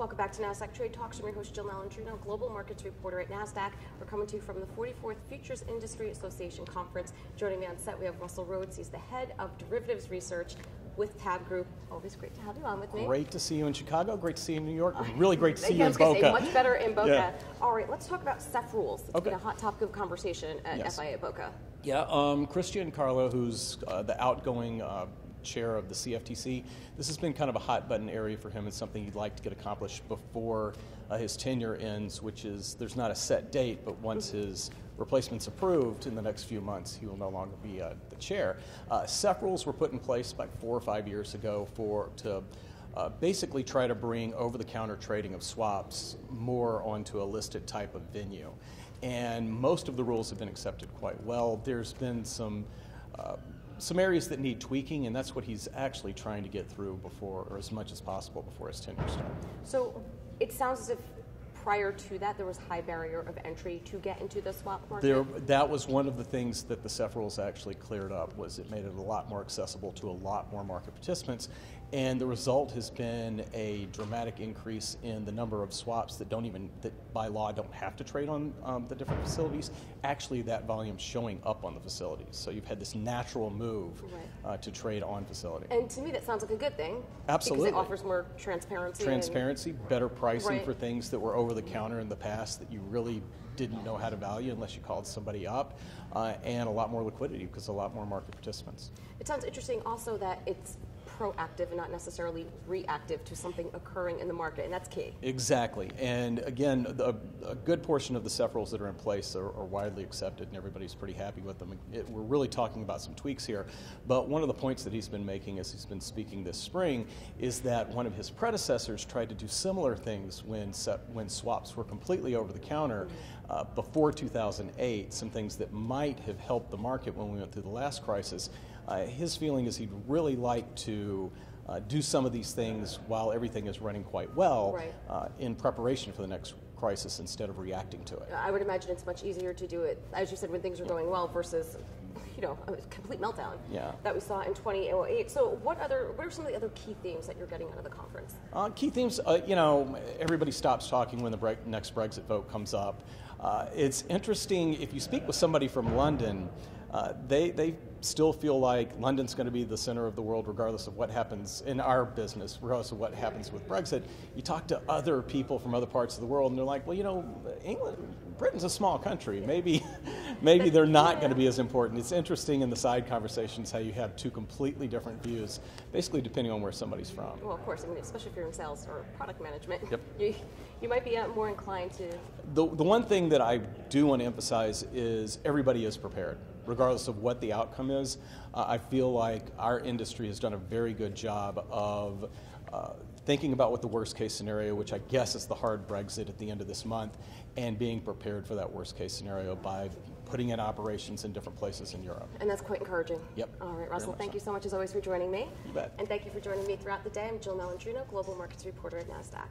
Welcome back to Nasdaq Trade Talks. I'm your host, Jill Malandrino, Global Markets Reporter at Nasdaq. We're coming to you from the 44th Futures Industry Association Conference. Joining me on set, we have Russell Rhodes. He's the head of derivatives research with Tab Group. Always great to have you on with me. Great to see you in Chicago. Great to see you in New York. Really great to see you in Boca. Much better in Boca. Yeah. All right, let's talk about SEF rules. It's been a hot topic of conversation at FIA Boca. Yeah, Christian Carlo, who's the outgoing chair of the CFTC, this has been kind of a hot button area for him. It's something he'd like to get accomplished before his tenure ends, which is, there's not a set date, but once his replacement's approved in the next few months, he will no longer be the chair. SEF rules were put in place about 4 or 5 years ago to basically try to bring over-the-counter trading of swaps more onto a listed type of venue. And most of the rules have been accepted quite well. There's been some areas that need tweaking, and that's what he's actually trying to get through before, or as much as possible before his tenure starts. So it sounds as if prior to that there was high barrier of entry to get into the swap market? That was one of the things that the SEF rules actually cleared up, was it made it a lot more accessible to a lot more market participants. And the result has been a dramatic increase in the number of swaps that by law don't have to trade on the different facilities. Actually, that volume's showing up on the facilities. So you've had this natural move to trade on facility. And to me, that sounds like a good thing. Absolutely. Because it offers more transparency. Transparency, better pricing for things that were over the counter in the past that you really didn't know how to value unless you called somebody up, and a lot more liquidity because a lot more market participants. It sounds interesting also that it's proactive and not necessarily reactive to something occurring in the market, and that's key. Exactly. And again, a good portion of the SEF rules that are in place are widely accepted, and everybody's pretty happy with them. We're really talking about some tweaks here, but one of the points that he's been making as he's been speaking this spring is that one of his predecessors tried to do similar things when swaps were completely over the counter before 2008, some things that might have helped the market when we went through the last crisis. His feeling is he'd really like to do some of these things while everything is running quite well in preparation for the next crisis instead of reacting to it. I would imagine it's much easier to do it, as you said, when things are going well versus a complete meltdown that we saw in 2008. So what are some of the other key themes that you're getting out of the conference? Key themes, everybody stops talking when the next Brexit vote comes up. It's interesting, if you speak with somebody from London, they still feel like London's going to be the center of the world regardless of what happens in our business, regardless of what happens with Brexit. You talk to other people from other parts of the world and they're like, well, Britain's a small country. Maybe they're not going to be as important. It's interesting in the side conversations how you have two completely different views, basically depending on where somebody's from. Well, of course, especially if you're in sales or product management, you might be more inclined to... The one thing that I do want to emphasize is everybody is prepared, regardless of what the outcome is. I feel like our industry has done a very good job of thinking about what the worst case scenario, which I guess is the hard Brexit at the end of this month, and being prepared for that worst case scenario by putting in operations in different places in Europe. And that's quite encouraging. Yep. All right, Russell, thank you so much as always for joining me. You bet. And thank you for joining me throughout the day. I'm Jill Malandrino, Global Markets Reporter at Nasdaq.